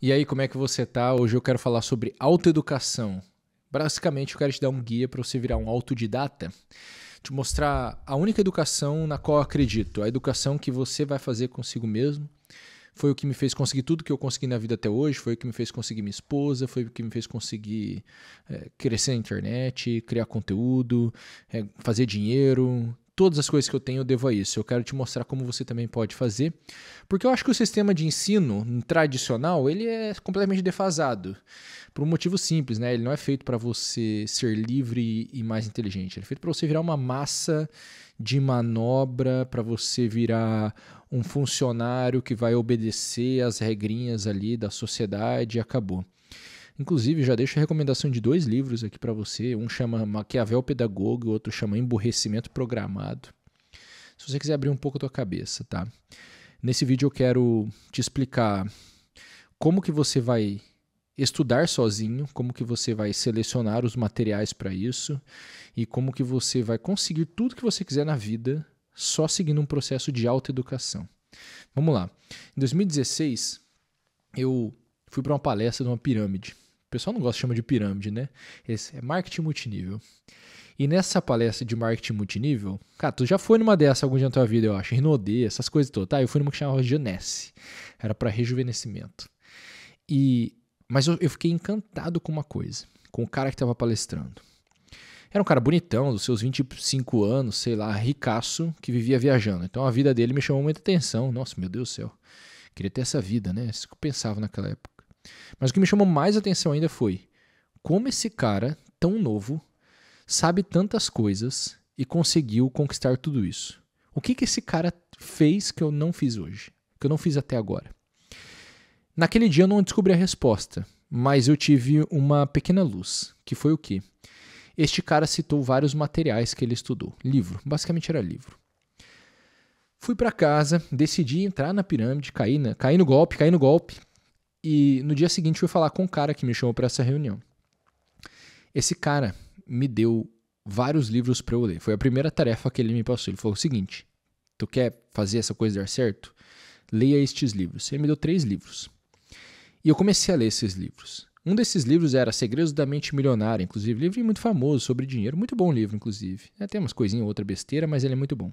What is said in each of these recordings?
E aí, como é que você tá? Hoje eu quero falar sobre autoeducação. Basicamente, eu quero te dar um guia para você virar um autodidata, te mostrar a única educação na qual eu acredito, a educação que você vai fazer consigo mesmo. Foi o que me fez conseguir tudo que eu consegui na vida até hoje, foi o que me fez conseguir minha esposa, foi o que me fez conseguir crescer na internet, criar conteúdo, fazer dinheiro. Todas as coisas que eu tenho eu devo a isso. Eu quero te mostrar como você também pode fazer, porque eu acho que o sistema de ensino tradicional ele é completamente defasado. Por um motivo simples, né? Ele não é feito para você ser livre e mais inteligente. Ele é feito para você virar uma massa de manobra, para você virar um funcionário que vai obedecer às regrinhas ali da sociedade e acabou. Inclusive, já deixo a recomendação de 2 livros aqui para você. Um chama Maquiavel Pedagogo e o outro chama Emburrecimento Programado. Se você quiser abrir um pouco a tua cabeça, tá? Nesse vídeo eu quero te explicar como que você vai estudar sozinho, como que você vai selecionar os materiais para isso e como que você vai conseguir tudo que você quiser na vida só seguindo um processo de autoeducação. Vamos lá. Em 2016, eu fui para uma palestra de uma pirâmide. O pessoal não gosta de chamar de pirâmide, né? Esse é marketing multinível. E nessa palestra de marketing multinível, cara, tu já foi numa dessa algum dia na tua vida, eu acho, Rinodê, essas coisas todas, tá? Eu fui numa que chamava Genesse, era para rejuvenescimento. Mas eu fiquei encantado com uma coisa, com o cara que estava palestrando. Era um cara bonitão, dos seus 25 anos, sei lá, ricaço, que vivia viajando. Então a vida dele me chamou muita atenção. Nossa, meu Deus do céu. Queria ter essa vida, né? Isso que eu pensava naquela época. Mas o que me chamou mais atenção ainda foi como esse cara, tão novo, sabe tantas coisas e conseguiu conquistar tudo isso. O que esse cara fez que eu não fiz hoje? Que eu não fiz até agora? Naquele dia eu não descobri a resposta, mas eu tive uma pequena luz, que foi o quê? Este cara citou vários materiais que ele estudou. Livro, basicamente era livro. Fui para casa, decidi entrar na pirâmide, caí no golpe, e no dia seguinte fui falar com o cara que me chamou para essa reunião. Esse cara me deu vários livros para eu ler. Foi a primeira tarefa que ele me passou. Ele falou o seguinte: tu quer fazer essa coisa dar certo? Leia estes livros. Ele me deu 3 livros. E eu comecei a ler esses livros. Um desses livros era Segredos da Mente Milionária, inclusive, livro muito famoso sobre dinheiro, muito bom livro, inclusive. Tem umas coisinhas ou outra besteira, mas ele é muito bom.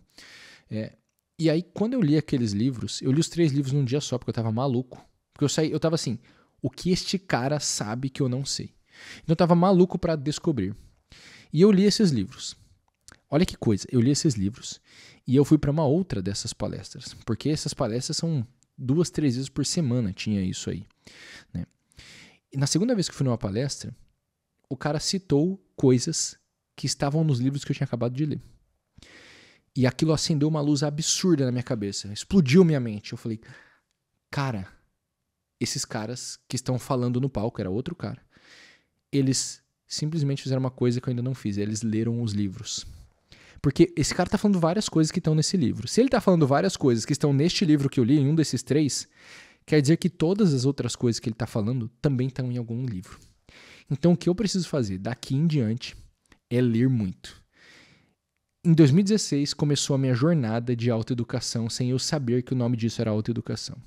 E aí, quando eu li aqueles livros, eu li os 3 livros num dia só, porque eu tava maluco. Porque eu tava assim, o que este cara sabe que eu não sei? Então eu tava maluco para descobrir. E eu li esses livros. Olha que coisa, eu li esses livros e eu fui para uma outra dessas palestras, porque essas palestras são 2, 3 vezes por semana, tinha isso aí, né? E na segunda vez que eu fui numa palestra, o cara citou coisas que estavam nos livros que eu tinha acabado de ler. E aquilo acendeu uma luz absurda na minha cabeça, explodiu minha mente. Eu falei, cara, esses caras que estão falando no palco, era outro cara, eles simplesmente fizeram uma coisa que eu ainda não fiz, eles leram os livros. Porque esse cara tá falando várias coisas que estão nesse livro. Se ele tá falando várias coisas que estão neste livro que eu li, em um desses 3, quer dizer que todas as outras coisas que ele tá falando também estão em algum livro. Então o que eu preciso fazer daqui em diante é ler muito. Em 2016 começou a minha jornada de autoeducação sem eu saber que o nome disso era autoeducação.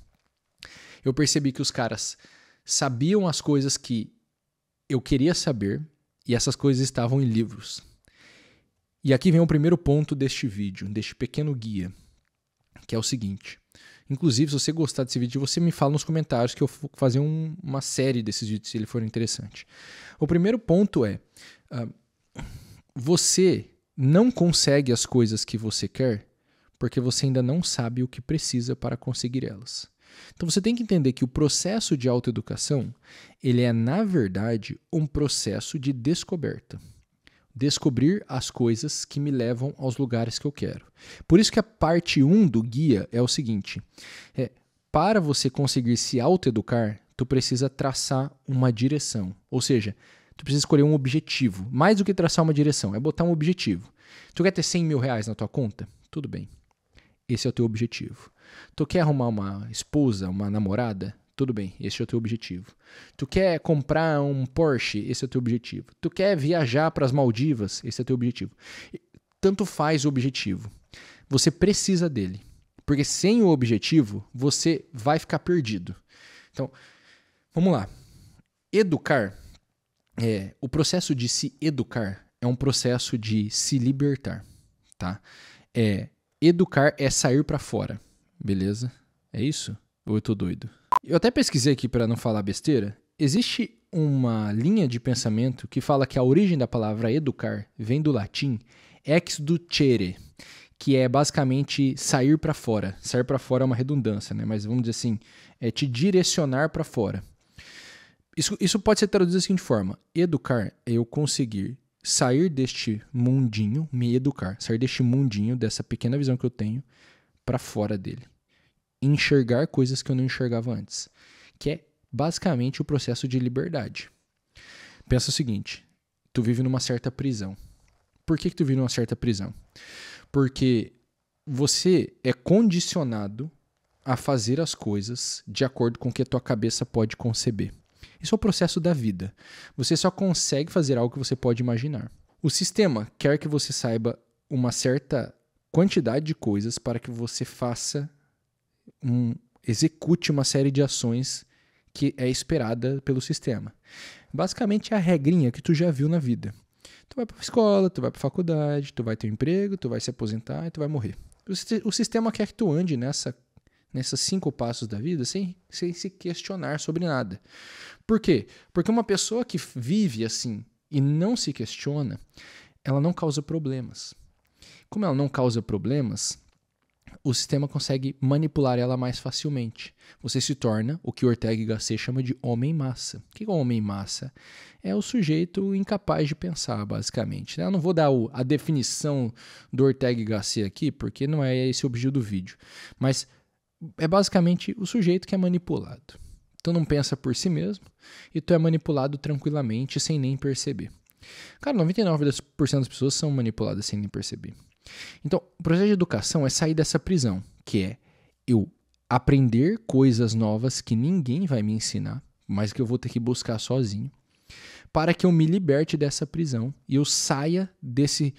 Eu percebi que os caras sabiam as coisas que eu queria saber e essas coisas estavam em livros. E aqui vem o primeiro ponto deste vídeo, deste pequeno guia, que é o seguinte. Inclusive, se você gostar desse vídeo, você me fala nos comentários que eu vou fazer uma série desses vídeos, se ele for interessante. O primeiro ponto é, você não consegue as coisas que você quer porque você ainda não sabe o que precisa para conseguir elas. Então você tem que entender que o processo de autoeducação, ele é, na verdade, um processo de descoberta. Descobrir as coisas que me levam aos lugares que eu quero. Por isso que a parte 1 do guia é o seguinte, para você conseguir se autoeducar, tu precisa traçar uma direção. Ou seja, tu precisa escolher um objetivo. Mais do que traçar uma direção, é botar um objetivo. Tu quer ter 100 mil reais na tua conta? Tudo bem. Esse é o teu objetivo. Tu quer arrumar uma esposa, uma namorada? Tudo bem, esse é o teu objetivo. Tu quer comprar um Porsche? Esse é o teu objetivo. Tu quer viajar para as Maldivas? Esse é o teu objetivo. Tanto faz o objetivo. Você precisa dele. Porque sem o objetivo, você vai ficar perdido. Então, Vamos lá. Educar, o processo de se educar é um processo de se libertar, tá? Educar é sair pra fora, beleza? É isso? Ou eu tô doido? Eu até pesquisei aqui para não falar besteira. Existe uma linha de pensamento que fala que a origem da palavra educar vem do latim exducere, que é basicamente sair para fora. Sair para fora é uma redundância, né? Mas vamos dizer assim, é te direcionar para fora. Isso pode ser traduzido da seguinte forma: educar é eu conseguir sair deste mundinho, me educar, sair deste mundinho, dessa pequena visão que eu tenho, para fora dele. Enxergar coisas que eu não enxergava antes, que é basicamente o processo de liberdade. Pensa o seguinte, tu vive numa certa prisão. Por que tu vive numa certa prisão? Porque você é condicionado a fazer as coisas de acordo com o que a tua cabeça pode conceber. Isso é o processo da vida. Você só consegue fazer algo que você pode imaginar. O sistema quer que você saiba uma certa quantidade de coisas para que você execute uma série de ações que é esperada pelo sistema. Basicamente é a regrinha que tu já viu na vida. Tu vai para a escola, tu vai para a faculdade, tu vai ter um emprego, tu vai se aposentar e tu vai morrer. O sistema quer que tu ande nesses 5 passos da vida sem se questionar sobre nada. Por quê? Porque uma pessoa que vive assim e não se questiona, ela não causa problemas. Como ela não causa problemas, o sistema consegue manipular ela mais facilmente. Você se torna o que Ortega y Gasset chama de homem-massa. O que é homem-massa? É o sujeito incapaz de pensar, basicamente. Eu não vou dar a definição do Ortega y Gasset aqui, porque não é esse o objetivo do vídeo. Mas é basicamente o sujeito que é manipulado. Tu não pensa por si mesmo e tu é manipulado tranquilamente sem nem perceber. Cara, 99% das pessoas são manipuladas sem nem perceber. Então, o processo de educação é sair dessa prisão, que é eu aprender coisas novas que ninguém vai me ensinar, mas que eu vou ter que buscar sozinho, para que eu me liberte dessa prisão e eu saia desse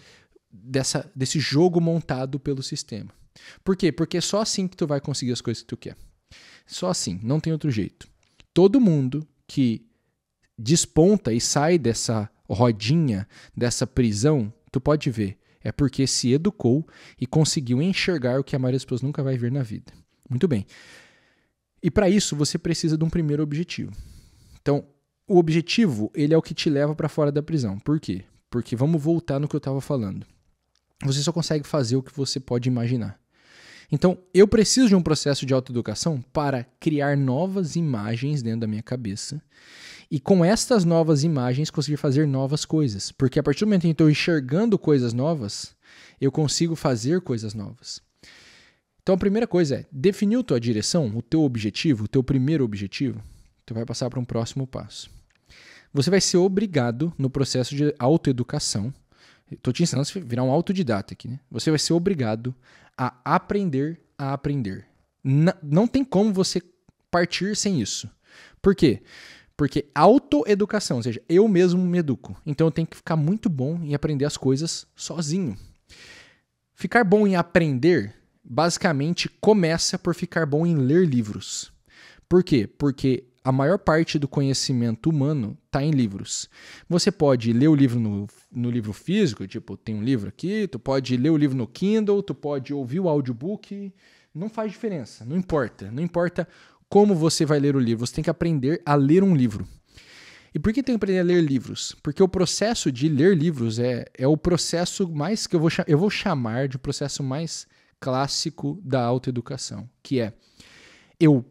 jogo montado pelo sistema. Por quê? Porque é só assim que tu vai conseguir as coisas que tu quer. Só assim, não tem outro jeito. Todo mundo que desponta e sai dessa rodinha, dessa prisão, tu pode ver, é porque se educou e conseguiu enxergar o que a maioria das pessoas nunca vai ver na vida. Muito bem. E para isso você precisa de um primeiro objetivo. Então, o objetivo, ele é o que te leva para fora da prisão. Por quê? Porque vamos voltar no que eu estava falando. Você só consegue fazer o que você pode imaginar. Então, eu preciso de um processo de autoeducação para criar novas imagens dentro da minha cabeça e com estas novas imagens conseguir fazer novas coisas. Porque a partir do momento em que eu estou enxergando coisas novas, eu consigo fazer coisas novas. Então, a primeira coisa é, definiu tua direção, o teu objetivo, o teu primeiro objetivo, tu vai passar para um próximo passo. Você vai ser obrigado no processo de autoeducação. Estou te ensinando a virar um autodidata aqui, né? Você vai ser obrigado a aprender a aprender. Não tem como você partir sem isso. Por quê? Porque autoeducação, ou seja, eu mesmo me educo. Então eu tenho que ficar muito bom em aprender as coisas sozinho. Ficar bom em aprender, basicamente, começa por ficar bom em ler livros. Por quê? Porque a maior parte do conhecimento humano está em livros. Você pode ler o livro no livro físico, tipo, tem um livro aqui, tu pode ler o livro no Kindle, tu pode ouvir o audiobook, não faz diferença, não importa. Não importa como você vai ler o livro, você tem que aprender a ler um livro. E por que tem que aprender a ler livros? Porque o processo de ler livros é o processo mais que eu vou chamar de o processo mais clássico da autoeducação, que é eu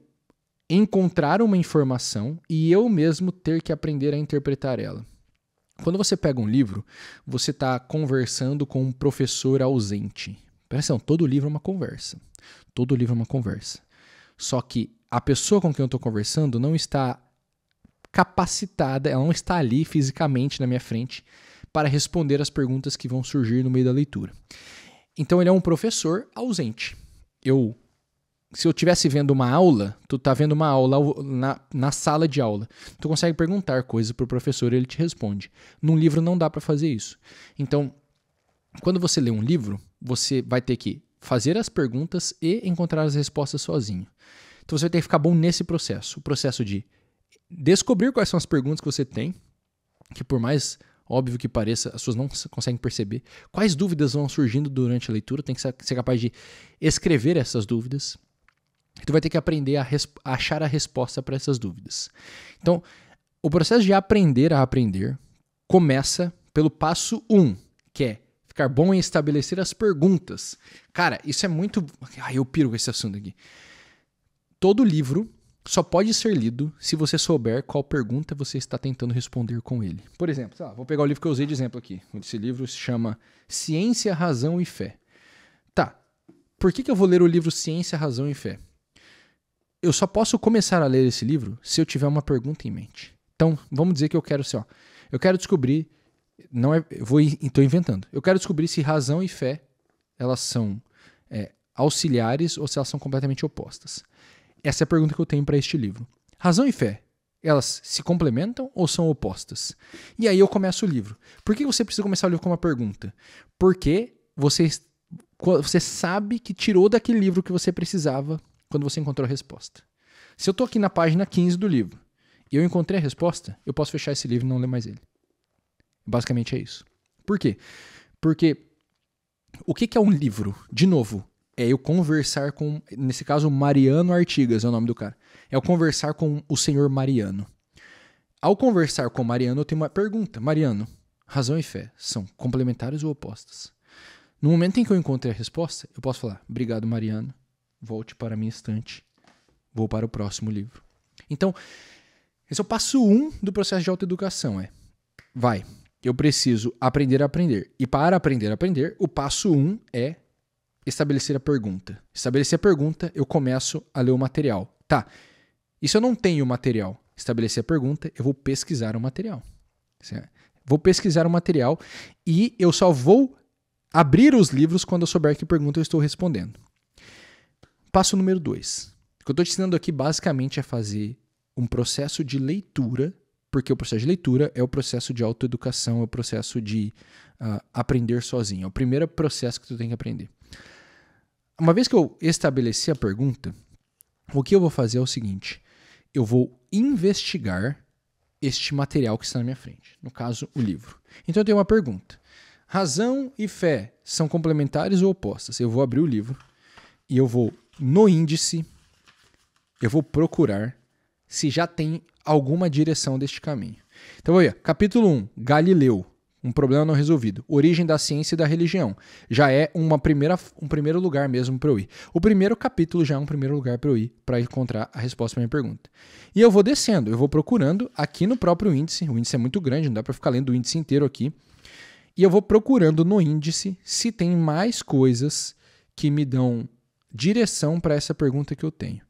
encontrar uma informação e eu mesmo ter que aprender a interpretar ela. Quando você pega um livro, você está conversando com um professor ausente. Presta atenção, todo livro é uma conversa. Todo livro é uma conversa. Só que a pessoa com quem eu estou conversando não está capacitada, ela não está ali fisicamente na minha frente para responder as perguntas que vão surgir no meio da leitura. Então ele é um professor ausente. Se eu estivesse vendo uma aula, tu tá vendo uma aula na sala de aula. Tu consegue perguntar coisas pro professor e ele te responde. Num livro não dá para fazer isso. Então, quando você lê um livro, você vai ter que fazer as perguntas e encontrar as respostas sozinho. Então você vai ter que ficar bom nesse processo. O processo de descobrir quais são as perguntas que você tem, que por mais óbvio que pareça, as pessoas não conseguem perceber. Quais dúvidas vão surgindo durante a leitura, tem que ser capaz de escrever essas dúvidas. Tu vai ter que aprender a achar a resposta para essas dúvidas. Então, o processo de aprender a aprender começa pelo passo 1, que é ficar bom em estabelecer as perguntas. Cara, isso é muito... eu piro com esse assunto aqui. Todo livro só pode ser lido se você souber qual pergunta você está tentando responder com ele. Por exemplo, vou pegar o livro que eu usei de exemplo aqui. Esse livro se chama Ciência, Razão e Fé. Tá, por que eu vou ler o livro Ciência, Razão e Fé? Eu só posso começar a ler esse livro se eu tiver uma pergunta em mente. Então, vamos dizer que eu quero assim, eu quero descobrir, estou inventando, eu quero descobrir se razão e fé, elas são auxiliares ou se elas são completamente opostas. Essa é a pergunta que eu tenho para este livro. Razão e fé, elas se complementam ou são opostas? E aí eu começo o livro. Por que você precisa começar o livro com uma pergunta? Porque você sabe que tirou daquele livro que você precisava quando você encontrou a resposta. Se eu estou aqui na página 15 do livro e eu encontrei a resposta, eu posso fechar esse livro e não ler mais ele. Basicamente é isso. Por quê? Porque o que é um livro? De novo, é eu conversar com, nesse caso, Mariano Artigas é o nome do cara. É eu conversar com o senhor Mariano. Ao conversar com o Mariano, eu tenho uma pergunta. Mariano, razão e fé são complementares ou opostas? No momento em que eu encontrei a resposta, eu posso falar, obrigado, Mariano. Volte para a minha estante. Vou para o próximo livro. Então, esse é o passo 1 do processo de autoeducação. Eu preciso aprender a aprender. E para aprender a aprender, o passo 1 é estabelecer a pergunta. Estabelecer a pergunta, eu começo a ler o material. Tá, e se eu não tenho o material? Estabelecer a pergunta, eu vou pesquisar o material. Vou pesquisar o material e eu só vou abrir os livros quando eu souber que pergunta eu estou respondendo. Passo número 2. O que eu estou te ensinando aqui basicamente é fazer um processo de leitura, porque o processo de leitura é o processo de autoeducação, é o processo de aprender sozinho. É o primeiro processo que tu tem que aprender. Uma vez que eu estabeleci a pergunta, o que eu vou fazer é o seguinte, eu vou investigar este material que está na minha frente, no caso, o livro. Então eu tenho uma pergunta. Razão e fé são complementares ou opostas? Eu vou abrir o livro e eu vou, no índice, eu vou procurar se já tem alguma direção deste caminho. Então, olha, capítulo 1, Galileu, um problema não resolvido. Origem da ciência e da religião. Já é um primeiro lugar mesmo para eu ir. O primeiro capítulo já é um primeiro lugar para eu ir, para encontrar a resposta para a minha pergunta. E eu vou descendo, eu vou procurando aqui no próprio índice. O índice é muito grande, não dá para ficar lendo o índice inteiro aqui. E eu vou procurando no índice se tem mais coisas que me dão direção para essa pergunta que eu tenho.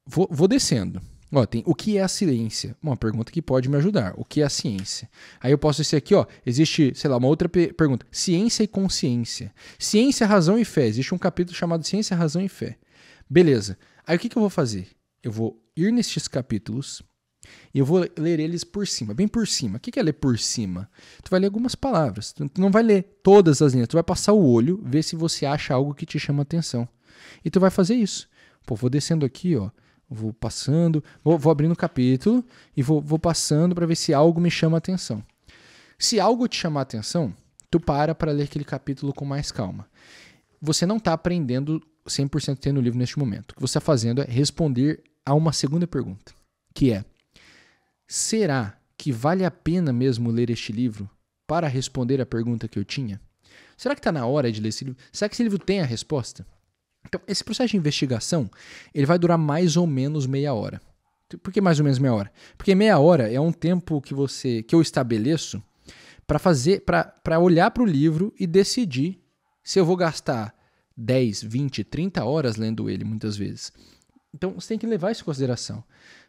Vou descendo. Tem o que é a ciência? Uma pergunta que pode me ajudar. O que é a ciência? Aí eu posso dizer aqui, existe, uma outra pergunta. Ciência e consciência. Ciência, razão e fé. Existe um capítulo chamado Ciência, Razão e Fé. Beleza. Aí o que eu vou fazer? Eu vou ir nestes capítulos e eu vou ler eles por cima, bem por cima. O que é ler por cima? Tu vai ler algumas palavras. Tu não vai ler todas as linhas. Tu vai passar o olho, ver se você acha algo que te chama atenção. E tu vai fazer isso. Vou descendo aqui, vou passando, vou abrindo o capítulo e vou passando para ver se algo me chama a atenção. Se algo te chamar a atenção, tu para ler aquele capítulo com mais calma. Você não está aprendendo 100% tendo o livro neste momento. O que você está fazendo é responder a uma segunda pergunta, que é, será que vale a pena mesmo ler este livro para responder a pergunta que eu tinha? Será que está na hora de ler esse livro? Será que esse livro tem a resposta? Então, esse processo de investigação, ele vai durar mais ou menos meia hora. Por que mais ou menos meia hora? Porque meia hora é um tempo que eu estabeleço para olhar para o livro e decidir se eu vou gastar 10, 20, 30 horas lendo ele muitas vezes. Então, você tem que levar isso em consideração.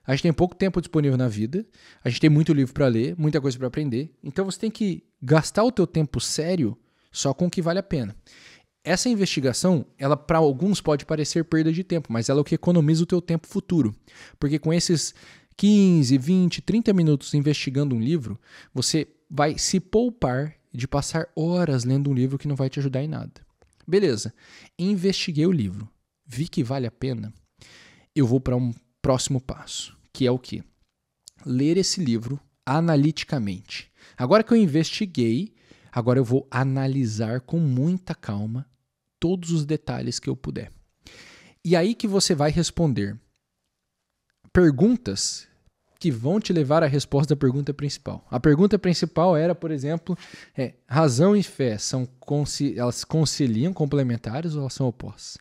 A gente tem pouco tempo disponível na vida, a gente tem muito livro para ler, muita coisa para aprender, então você tem que gastar o teu tempo sério só com o que vale a pena. Essa investigação, ela para alguns pode parecer perda de tempo, mas ela é o que economiza o teu tempo futuro. Porque com esses 15, 20, 30 minutos investigando um livro, você vai se poupar de passar horas lendo um livro que não vai te ajudar em nada. Beleza, investiguei o livro, vi que vale a pena, eu vou para um próximo passo, que é o quê? ler esse livro analiticamente. Agora que eu investiguei, agora eu vou analisar com muita calma todos os detalhes que eu puder. E aí que você vai responder perguntas que vão te levar à resposta da pergunta principal. A pergunta principal era, por exemplo, razão e fé, elas conciliam, complementares ou elas são opostas?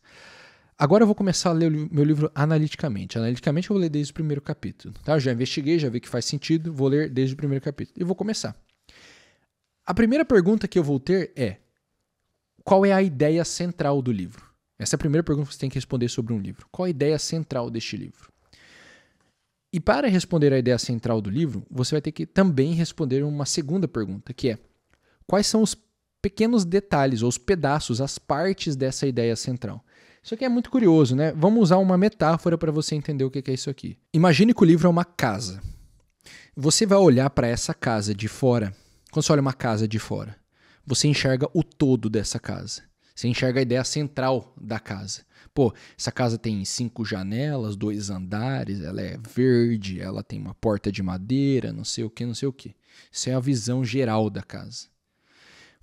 Agora eu vou começar a ler meu livro analiticamente. Analiticamente eu vou ler desde o primeiro capítulo. Tá? Eu já investiguei, já vi que faz sentido, vou ler desde o primeiro capítulo. E vou começar. A primeira pergunta que eu vou ter é: qual é a ideia central do livro? Essa é a primeira pergunta que você tem que responder sobre um livro. Qual a ideia central deste livro? E para responder a ideia central do livro, você vai ter que também responder uma segunda pergunta, que é: quais são os pequenos detalhes, ou os pedaços, as partes dessa ideia central? Isso aqui é muito curioso, né? Vamos usar uma metáfora para você entender o que é isso aqui. Imagine que o livro é uma casa. Você vai olhar para essa casa de fora. Quando você olha uma casa de fora, você enxerga o todo dessa casa. Você enxerga a ideia central da casa. Pô, essa casa tem 5 janelas, 2 andares, ela é verde, ela tem uma porta de madeira, não sei o que, não sei o que. Isso é a visão geral da casa.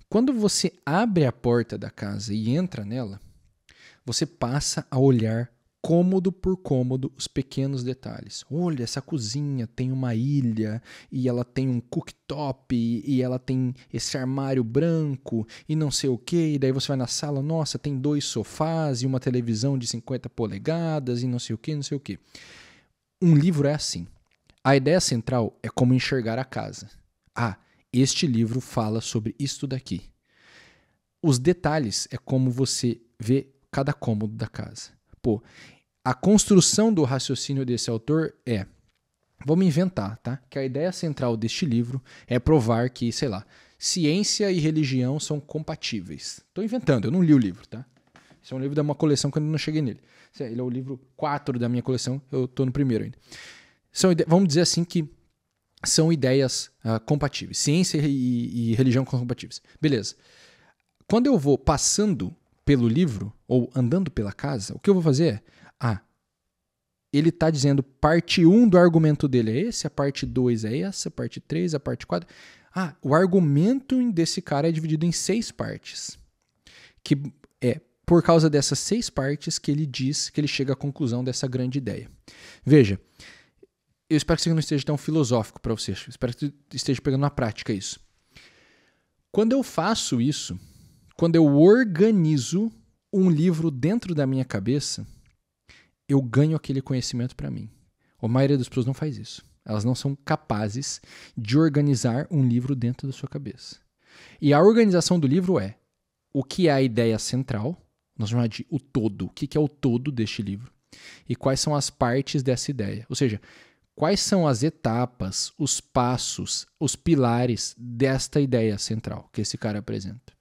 Quando você abre a porta da casa e entra nela, você passa a olhar cômodo por cômodo os pequenos detalhes. Olha, essa cozinha tem uma ilha e ela tem um cooktop e ela tem esse armário branco e não sei o que. E daí você vai na sala, nossa, tem 2 sofás e uma televisão de 50 polegadas e não sei o que, não sei o que. Um livro é assim. A ideia central é como enxergar a casa. Este livro fala sobre isto daqui. Os detalhes é como você vê cada cômodo da casa. Pô, a construção do raciocínio desse autor vamos inventar, tá? Que a ideia central deste livro é provar que, sei lá, ciência e religião são compatíveis. Estou inventando, eu não li o livro, tá? Esse é um livro de uma coleção que eu ainda não cheguei nele. Ele é o livro 4 da minha coleção, eu estou no primeiro ainda. Vamos dizer assim que são ideias compatíveis. Ciência e religião compatíveis. Beleza. Quando eu vou passando pelo livro, ou andando pela casa, o que eu vou fazer ele está dizendo parte 1 do argumento dele é esse, a parte 2 é essa, a parte 3, a parte 4. O argumento desse cara é dividido em 6 partes. Que é por causa dessas 6 partes que ele diz que ele chega à conclusão dessa grande ideia. Veja, eu espero que isso não esteja tão filosófico para você, eu espero que esteja pegando na prática isso. Quando eu faço isso, quando eu organizo um livro dentro da minha cabeça, eu ganho aquele conhecimento para mim. A maioria das pessoas não faz isso. Elas não são capazes de organizar um livro dentro da sua cabeça. E a organização do livro é o que é a ideia central, nós chamamos de o todo, o que é o todo deste livro, e quais são as partes dessa ideia. Ou seja, quais são as etapas, os passos, os pilares desta ideia central que esse cara apresenta.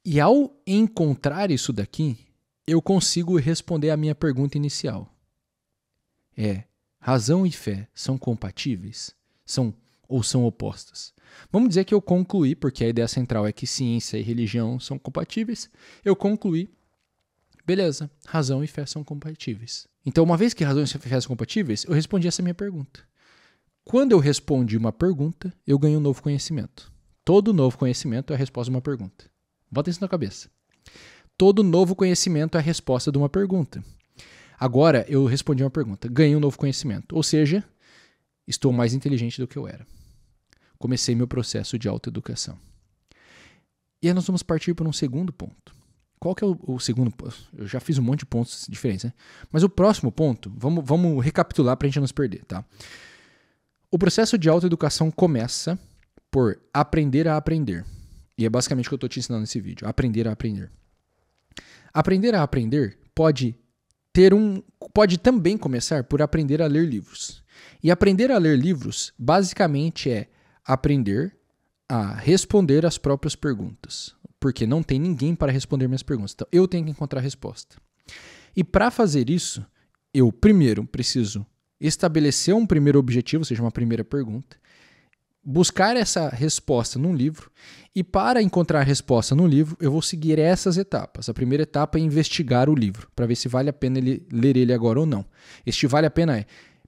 E ao encontrar isso daqui, eu consigo responder a minha pergunta inicial. Razão e fé são compatíveis? Ou são opostas? Vamos dizer que eu concluí, porque a ideia central é que ciência e religião são compatíveis, eu concluí, beleza, razão e fé são compatíveis. Então, uma vez que razão e fé são compatíveis, eu respondi essa minha pergunta. Quando eu respondi uma pergunta, eu ganho um novo conhecimento. Todo novo conhecimento é a resposta de uma pergunta. Bota isso na cabeça. Todo novo conhecimento é a resposta de uma pergunta. Agora, eu respondi uma pergunta, ganhei um novo conhecimento. Ou seja, estou mais inteligente do que eu era. Comecei meu processo de autoeducação. E aí nós vamos partir para um segundo ponto. Qual que é o segundo ponto? Eu já fiz um monte de pontos diferentes, né? Mas o próximo ponto, vamos recapitular para a gente não se perder, tá? O processo de autoeducação começa por aprender a aprender. E é basicamente o que eu estou te ensinando nesse vídeo. Aprender a aprender. Aprender a aprender pode também começar por aprender a ler livros. E aprender a ler livros, basicamente, é aprender a responder as próprias perguntas. Porque não tem ninguém para responder minhas perguntas. Então, eu tenho que encontrar a resposta. E para fazer isso, eu primeiro preciso estabelecer um primeiro objetivo, ou seja, uma primeira pergunta, buscar essa resposta num livro, e para encontrar a resposta no livro, eu vou seguir essas etapas. A primeira etapa é investigar o livro, para ver se vale a pena ler ele agora ou não. Este vale a pena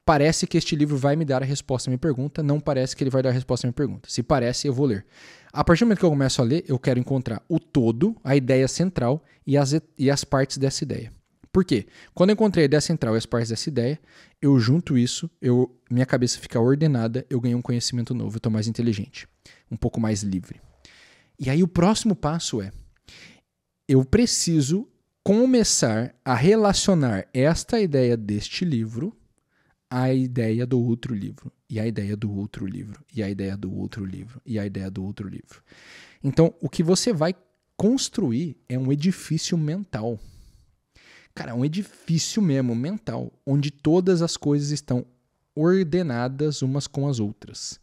parece que este livro vai me dar a resposta à minha pergunta, não parece que ele vai dar a resposta à minha pergunta. Se parece, eu vou ler. A partir do momento que eu começo a ler, eu quero encontrar o todo, a ideia central e as partes dessa ideia. Por quê? Quando eu encontrei a ideia central e as partes dessa ideia, eu junto isso, minha cabeça fica ordenada, eu ganho um conhecimento novo, eu estou mais inteligente, um pouco mais livre. E aí o próximo passo eu preciso começar a relacionar esta ideia deste livro à ideia do outro livro, e a ideia do outro livro, e a ideia do outro livro, e a ideia do outro livro. Então, o que você vai construir é um edifício mental. Cara, um edifício mesmo, mental, onde todas as coisas estão ordenadas umas com as outras.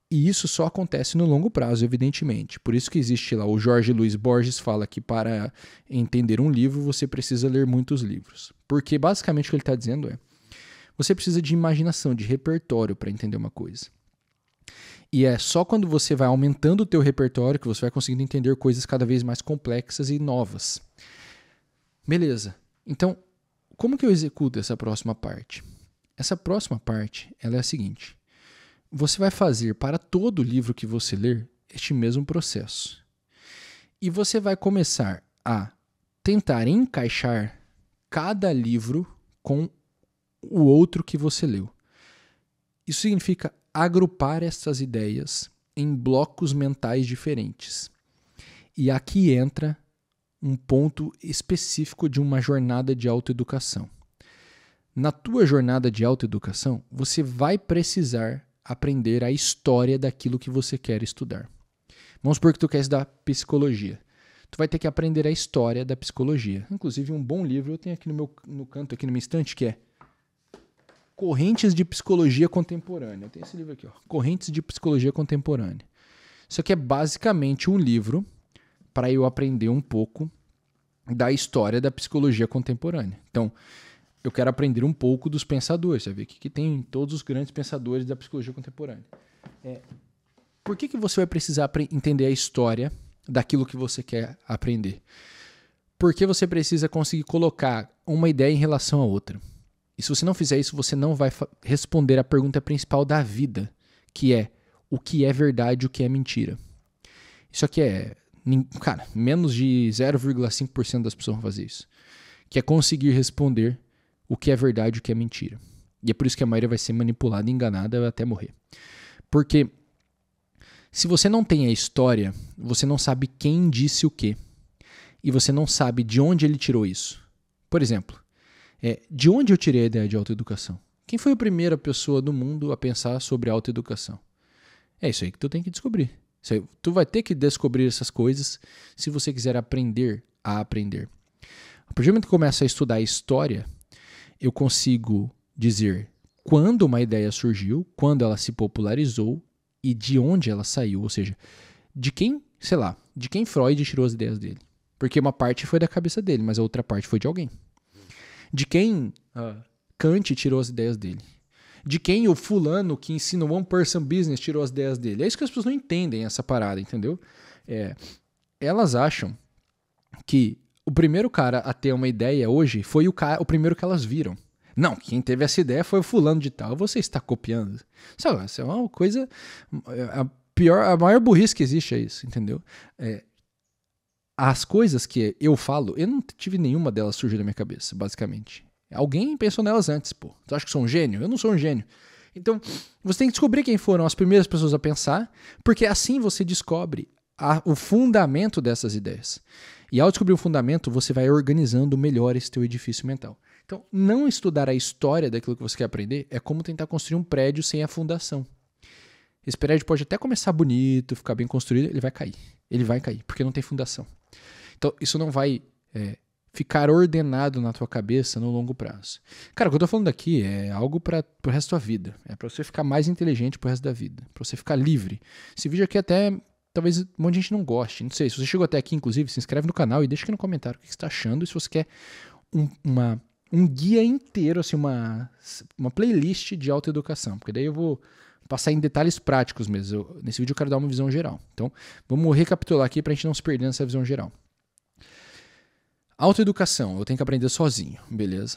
E isso só acontece no longo prazo, evidentemente. Por isso que existe lá, o Jorge Luiz Borges fala que para entender um livro, você precisa ler muitos livros. Porque basicamente o que ele está dizendo você precisa de imaginação, de repertório para entender uma coisa. E é só quando você vai aumentando o teu repertório que você vai conseguindo entender coisas cada vez mais complexas e novas. Beleza. Então, como que eu executo essa próxima parte? Essa próxima parte, ela é a seguinte. Você vai fazer para todo livro que você ler este mesmo processo. E você vai começar a tentar encaixar cada livro com o outro que você leu. Isso significa agrupar essas ideias em blocos mentais diferentes. E aqui entra um ponto específico de uma jornada de autoeducação. Na tua jornada de autoeducação, você vai precisar aprender a história daquilo que você quer estudar. Vamos supor que tu quer estudar psicologia. Tu vai ter que aprender a história da psicologia. Inclusive, um bom livro eu tenho aqui no canto, aqui no meu estante, que é Correntes de Psicologia Contemporânea. Eu tenho esse livro aqui, ó, Correntes de Psicologia Contemporânea. Isso aqui é basicamente um livro para eu aprender um pouco da história da psicologia contemporânea. Então, eu quero aprender um pouco dos pensadores. Você vai ver aqui que tem todos os grandes pensadores da psicologia contemporânea. Por que você vai precisar entender a história daquilo que você quer aprender? Porque você precisa conseguir colocar uma ideia em relação a outra. E se você não fizer isso, você não vai responder a pergunta principal da vida, que é o que é verdade e o que é mentira. Isso aqui cara, menos de 0,5% das pessoas vão fazer isso. Que é conseguir responder o que é verdade e o que é mentira. E é por isso que a maioria vai ser manipulada e enganada até morrer. Porque se você não tem a história, você não sabe quem disse o quê. E você não sabe de onde ele tirou isso. Por exemplo, de onde eu tirei a ideia de autoeducação? Quem foi a primeira pessoa do mundo a pensar sobre autoeducação? É isso aí que tu tem que descobrir. Tu vai ter que descobrir essas coisas se você quiser aprender a aprender. A partir do momento que eu começo a estudar a história, eu consigo dizer quando uma ideia surgiu, quando ela se popularizou e de onde ela saiu. Ou seja, de quem Freud tirou as ideias dele. Porque uma parte foi da cabeça dele, mas a outra parte foi de alguém. De quem Kant tirou as ideias dele. De quem o fulano que ensina o One Person Business tirou as ideias dele. É isso que as pessoas não entendem, essa parada, entendeu? Elas acham que o primeiro cara a ter uma ideia hoje foi o primeiro que elas viram. Não, quem teve essa ideia foi o fulano de tal. Você está copiando. Isso é uma coisa... A maior burrice que existe é isso, entendeu? As coisas que eu falo, eu não tive nenhuma delas surgir na minha cabeça, basicamente. Alguém pensou nelas antes, pô. Tu acha que sou um gênio? Eu não sou um gênio. Então, você tem que descobrir quem foram as primeiras pessoas a pensar, porque assim você descobre o fundamento dessas ideias. E ao descobrir o fundamento, você vai organizando melhor esse teu edifício mental. Então, não estudar a história daquilo que você quer aprender é como tentar construir um prédio sem a fundação. Esse prédio pode até começar bonito, ficar bem construído, ele vai cair. Ele vai cair, porque não tem fundação. Então, isso não vai ficar ordenado na tua cabeça no longo prazo. Cara, o que eu tô falando aqui é algo para o resto da vida. É para você ficar mais inteligente pro resto da vida. Para você ficar livre. Esse vídeo aqui até, talvez um monte de gente não goste. Não sei, se você chegou até aqui, inclusive, se inscreve no canal e deixa aqui no comentário o que você está achando. E se você quer um guia inteiro, assim, uma playlist de autoeducação. Porque daí eu vou passar em detalhes práticos mesmo. Nesse vídeo eu quero dar uma visão geral. Então, vamos recapitular aqui para a gente não se perder nessa visão geral. Autoeducação, eu tenho que aprender sozinho, beleza?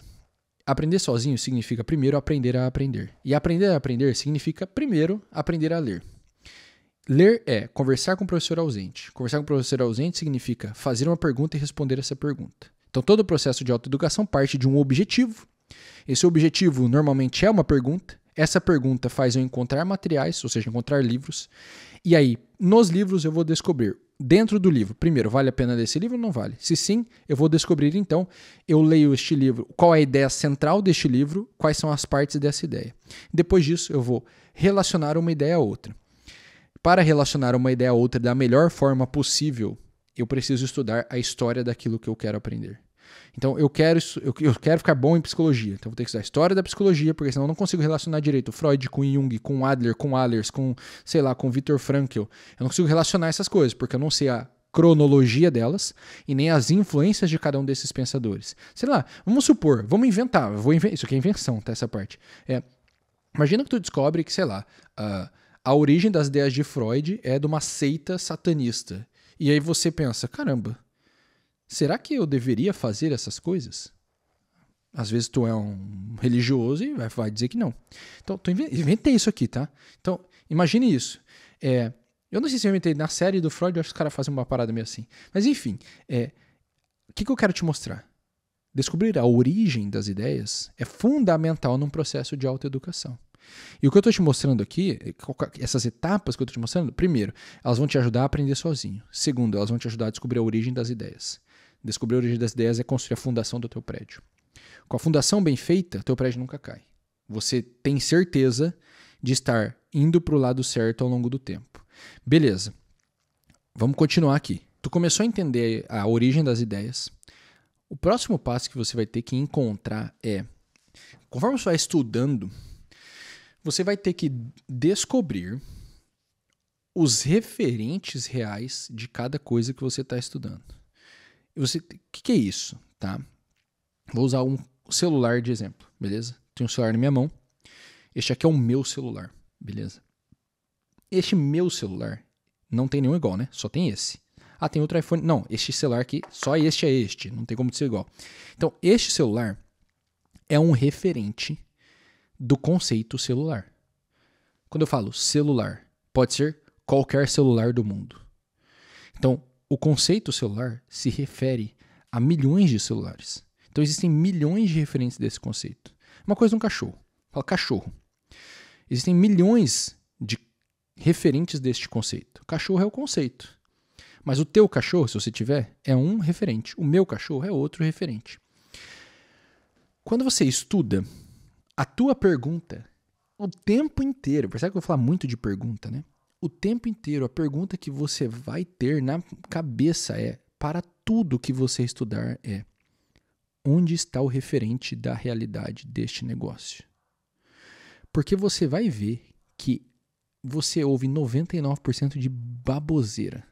Aprender sozinho significa primeiro aprender a aprender. E aprender a aprender significa primeiro aprender a ler. Ler é conversar com o professor ausente. Conversar com o professor ausente significa fazer uma pergunta e responder essa pergunta. Então todo o processo de autoeducação parte de um objetivo. Esse objetivo normalmente é uma pergunta. Essa pergunta faz eu encontrar materiais, ou seja, encontrar livros. E aí, nos livros eu vou descobrir, dentro do livro, primeiro, vale a pena ler esse livro ou não vale? Se sim, eu vou descobrir então, eu leio este livro, qual é a ideia central deste livro, quais são as partes dessa ideia. Depois disso, eu vou relacionar uma ideia a outra. Para relacionar uma ideia a outra da melhor forma possível, eu preciso estudar a história daquilo que eu quero aprender. Então, eu quero ficar bom em psicologia. Então, vou ter que estudar a história da psicologia, porque senão eu não consigo relacionar direito Freud com Jung, com Adler, com Allers, com, sei lá, com Viktor Frankl. Eu não consigo relacionar essas coisas, porque eu não sei a cronologia delas e nem as influências de cada um desses pensadores. Sei lá, vamos supor, vamos inventar. Isso aqui é invenção, tá? Essa parte. Imagina que tu descobre que, sei lá, a origem das ideias de Freud é de uma seita satanista. E aí você pensa, caramba, será que eu deveria fazer essas coisas? Às vezes tu é um religioso e vai dizer que não. Então, inventei isso aqui, tá? Então, imagine isso. Eu não sei se eu inventei na série do Freud, eu acho que os caras fazem uma parada meio assim. Mas enfim, o que eu quero te mostrar? Descobrir a origem das ideias é fundamental num processo de autoeducação. E o que eu estou te mostrando aqui, essas etapas que eu estou te mostrando, primeiro, elas vão te ajudar a aprender sozinho. Segundo, elas vão te ajudar a descobrir a origem das ideias. Descobrir a origem das ideias é construir a fundação do teu prédio. Com a fundação bem feita, teu prédio nunca cai. Você tem certeza de estar indo para o lado certo ao longo do tempo. Beleza. Vamos continuar aqui. Tu começou a entender a origem das ideias. O próximo passo que você vai ter que encontrar conforme você vai estudando, você vai ter que descobrir os referentes reais de cada coisa que você está estudando. O que é isso? Tá? Vou usar um celular de exemplo, beleza? Tenho um celular na minha mão. Este aqui é o meu celular, beleza? Este meu celular não tem nenhum igual, né? Só tem esse. Ah, tem outro iPhone. Não, este celular aqui, só este é este. Não tem como ser igual. Então, este celular é um referente do conceito celular. Quando eu falo celular, pode ser qualquer celular do mundo. Então, o conceito celular se refere a milhões de celulares. Então, existem milhões de referentes desse conceito. Uma coisa de um cachorro. Fala cachorro. Existem milhões de referentes deste conceito. Cachorro é o conceito. Mas o teu cachorro, se você tiver, é um referente. O meu cachorro é outro referente. Quando você estuda, a tua pergunta, o tempo inteiro, percebe que eu vou falar muito de pergunta, né? O tempo inteiro, a pergunta que você vai ter na cabeça para tudo que você estudar onde está o referente da realidade deste negócio? Porque você vai ver que você ouve 99% de baboseira.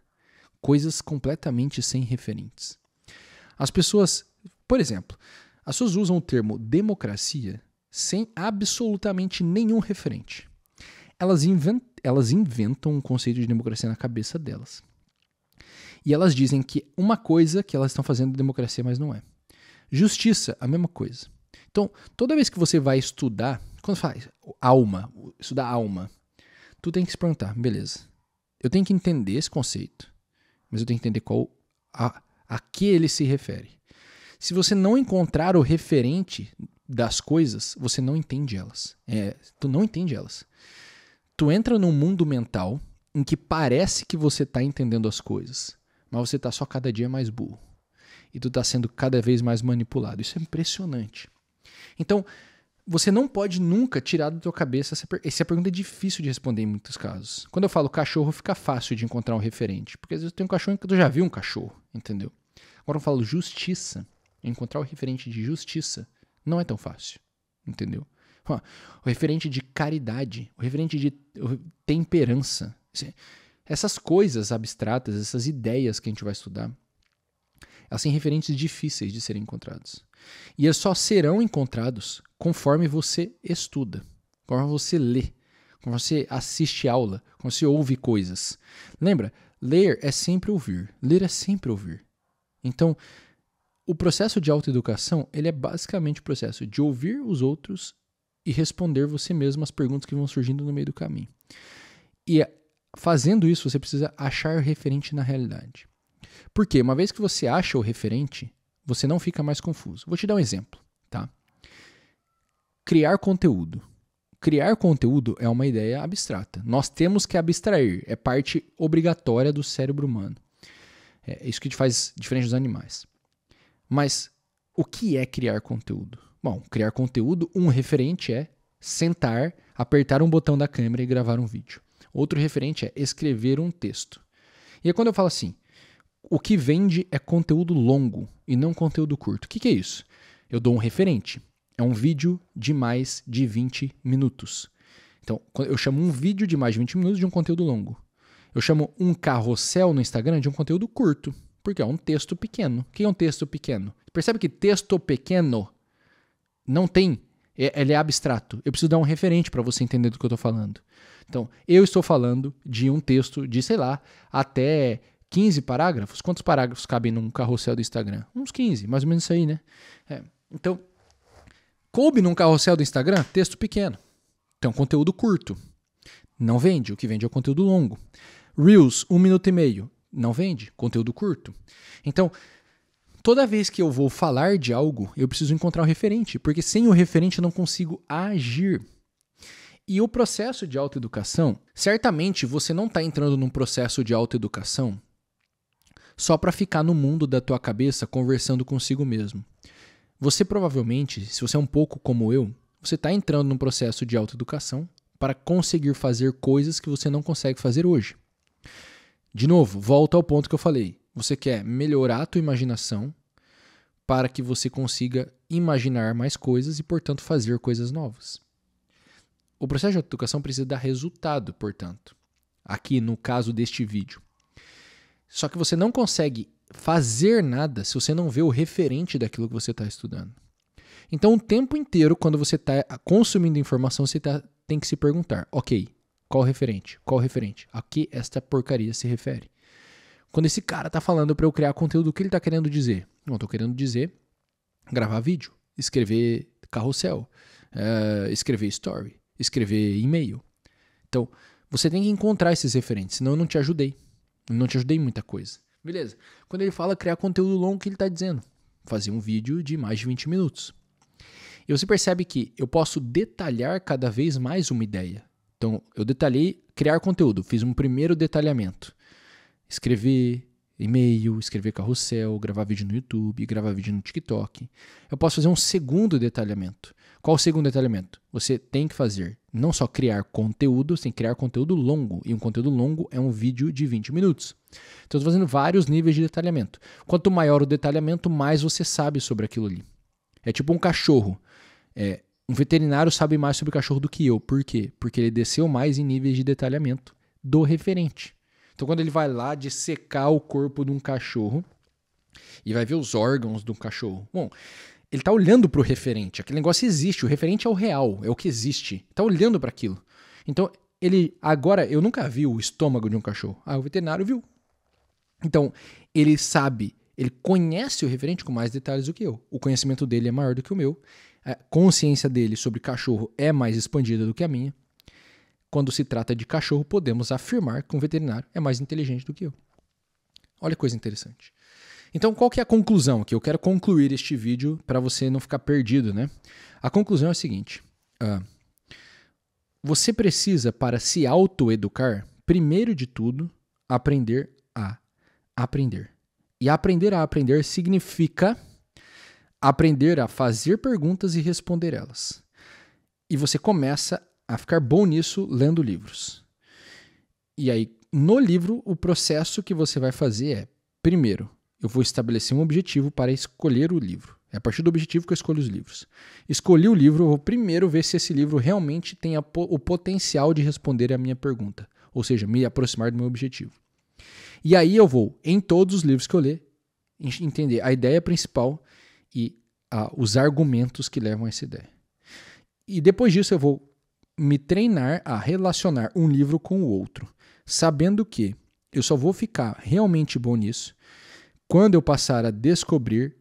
Coisas completamente sem referentes. As pessoas, por exemplo, as pessoas usam o termo democracia sem absolutamente nenhum referente. Elas inventam um conceito de democracia na cabeça delas. E elas dizem que uma coisa que elas estão fazendo é democracia, mas não é. Justiça, a mesma coisa. Então, toda vez que você vai estudar, quando faz estudar alma, tu tem que se perguntar, beleza, eu tenho que entender esse conceito, mas eu tenho que entender a que ele se refere. Se você não encontrar o referente das coisas, você não entende elas. Tu não entende elas. Tu entra num mundo mental em que parece que você está entendendo as coisas, mas você está só cada dia mais burro. E tu está sendo cada vez mais manipulado. Isso é impressionante. Então, você não pode nunca tirar da tua cabeça essa pergunta é difícil de responder em muitos casos. Quando eu falo cachorro, fica fácil de encontrar um referente. Porque às vezes eu tenho um cachorro que tu já viu um cachorro, entendeu? Agora eu falo justiça. Encontrar o referente de justiça não é tão fácil, entendeu? O referente de caridade, o referente de temperança. Essas coisas abstratas, essas ideias que a gente vai estudar, elas têm referentes difíceis de serem encontrados. E eles só serão encontrados conforme você estuda, conforme você lê, conforme você assiste aula, conforme você ouve coisas. Lembra? Ler é sempre ouvir. Ler é sempre ouvir. Então, O processo de autoeducação, ele é basicamente o processo de ouvir os outros e responder você mesmo as perguntas que vão surgindo no meio do caminho. E fazendo isso, você precisa achar o referente na realidade. Por quê? Uma vez que você acha o referente, você não fica mais confuso. Vou te dar um exemplo, tá? Criar conteúdo. Criar conteúdo é uma ideia abstrata. Nós temos que abstrair. É parte obrigatória do cérebro humano. É isso que te faz diferente dos animais. Mas o que é criar conteúdo? Bom, criar conteúdo, um referente é sentar, apertar um botão da câmera e gravar um vídeo. Outro referente é escrever um texto. E aí quando eu falo assim, o que vende é conteúdo longo e não conteúdo curto. O que é isso? Eu dou um referente. É um vídeo de mais de 20 minutos. Então, eu chamo um vídeo de mais de 20 minutos de um conteúdo longo. Eu chamo um carrossel no Instagram de um conteúdo curto, porque é um texto pequeno. O que é um texto pequeno? Percebe que texto pequeno não tem, ele é abstrato. Eu preciso dar um referente para você entender do que eu estou falando. Então, eu estou falando de um texto de, sei lá, até 15 parágrafos. Quantos parágrafos cabem num carrossel do Instagram? Uns 15, mais ou menos isso aí, né? Então, coube num carrossel do Instagram, texto pequeno. Então, conteúdo curto. Não vende. O que vende é o conteúdo longo. Reels, 1 minuto e meio. Não vende. Conteúdo curto. Então, toda vez que eu vou falar de algo, eu preciso encontrar um referente, porque sem o referente eu não consigo agir. E o processo de autoeducação, certamente você não está entrando num processo de autoeducação só para ficar no mundo da tua cabeça conversando consigo mesmo. Você provavelmente, se você é um pouco como eu, você está entrando num processo de autoeducação para conseguir fazer coisas que você não consegue fazer hoje. De novo, volta ao ponto que eu falei. Você quer melhorar a tua imaginação para que você consiga imaginar mais coisas e, portanto, fazer coisas novas. O processo de autoeducação precisa dar resultado, portanto, aqui no caso deste vídeo. Só que você não consegue fazer nada se você não vê o referente daquilo que você está estudando. Então, o tempo inteiro, quando você está consumindo informação, você tem que se perguntar, ok, qual o referente? Qual o referente? A que esta porcaria se refere? Quando esse cara está falando para eu criar conteúdo, o que ele está querendo dizer? Não, estou querendo dizer gravar vídeo, escrever carrossel, escrever story, escrever e-mail. Então, você tem que encontrar esses referentes, senão eu não te ajudei. Eu não te ajudei em muita coisa. Beleza. Quando ele fala criar conteúdo longo, o que ele está dizendo? Fazer um vídeo de mais de 20 minutos. E você percebe que eu posso detalhar cada vez mais uma ideia. Então, eu detalhei criar conteúdo, fiz um primeiro detalhamento. Escrever e-mail, escrever carrossel, gravar vídeo no YouTube, gravar vídeo no TikTok. Eu posso fazer um segundo detalhamento. Qual o segundo detalhamento? Você tem que fazer não só criar conteúdo, você tem que criar conteúdo longo. E um conteúdo longo é um vídeo de 20 minutos. Então, eu estou fazendo vários níveis de detalhamento. Quanto maior o detalhamento, mais você sabe sobre aquilo ali. É tipo um cachorro. Um veterinário sabe mais sobre o cachorro do que eu. Por quê? Porque ele desceu mais em níveis de detalhamento do referente. Então, quando ele vai lá dissecar o corpo de um cachorro e vai ver os órgãos do cachorro, bom, ele está olhando para o referente. Aquele negócio existe. O referente é o real, é o que existe. Está olhando para aquilo. Então, agora, eu nunca vi o estômago de um cachorro. O veterinário viu. Então, ele sabe, ele conhece o referente com mais detalhes do que eu. O conhecimento dele é maior do que o meu. A consciência dele sobre cachorro é mais expandida do que a minha. Quando se trata de cachorro, podemos afirmar que um veterinário é mais inteligente do que eu. Olha que coisa interessante. Então, qual que é a conclusão? Que eu quero concluir este vídeo para você não ficar perdido, né? A conclusão é a seguinte. Você precisa, para se autoeducar, primeiro de tudo, aprender a aprender. E aprender a aprender significa aprender a fazer perguntas e responder elas. E você começa a ficar bom nisso lendo livros. E aí, no livro, o processo que você vai fazer é, primeiro, eu vou estabelecer um objetivo para escolher o livro. É a partir do objetivo que eu escolho os livros. Escolhi o livro, eu vou primeiro ver se esse livro realmente tem o potencial de responder a minha pergunta. Ou seja, me aproximar do meu objetivo. E aí eu vou, em todos os livros que eu ler, entender a ideia principal e os argumentos que levam a essa ideia. E depois disso eu vou me treinar a relacionar um livro com o outro, sabendo que eu só vou ficar realmente bom nisso quando eu passar a descobrir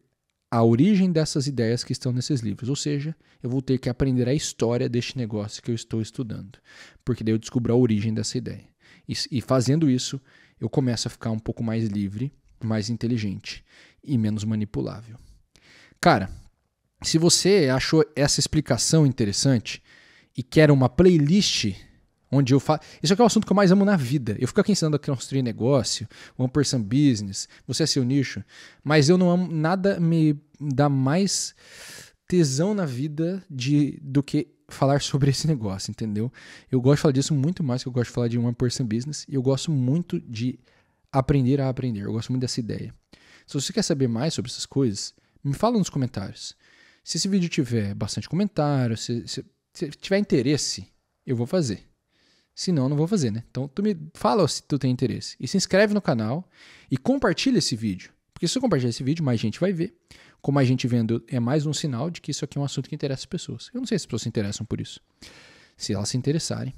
a origem dessas ideias que estão nesses livros. Ou seja, eu vou ter que aprender a história deste negócio que eu estou estudando, porque daí eu descubro a origem dessa ideia. E fazendo isso, eu começo a ficar um pouco mais livre, mais inteligente e menos manipulável. Cara, se você achou essa explicação interessante e quer uma playlist onde eu falo... Isso aqui é o assunto que eu mais amo na vida. Eu fico aqui ensinando a construir negócio, 1% business, você é seu nicho, mas eu não amo, nada me dá mais tesão na vida do que falar sobre esse negócio, entendeu? Eu gosto de falar disso muito mais que eu gosto de falar de 1% business e eu gosto muito de aprender a aprender. Eu gosto muito dessa ideia. Se você quer saber mais sobre essas coisas, me fala nos comentários. Se esse vídeo tiver bastante comentário, se tiver interesse, eu vou fazer. Se não, não vou fazer, né? Então, tu me fala se tu tem interesse. E se inscreve no canal e compartilha esse vídeo. Porque se eu compartilhar esse vídeo, mais gente vai ver. Com mais gente vendo, é mais um sinal de que isso aqui é um assunto que interessa as pessoas. Eu não sei se as pessoas se interessam por isso. Se elas se interessarem,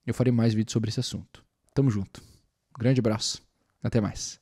eu farei mais vídeos sobre esse assunto. Tamo junto. Um grande abraço. Até mais.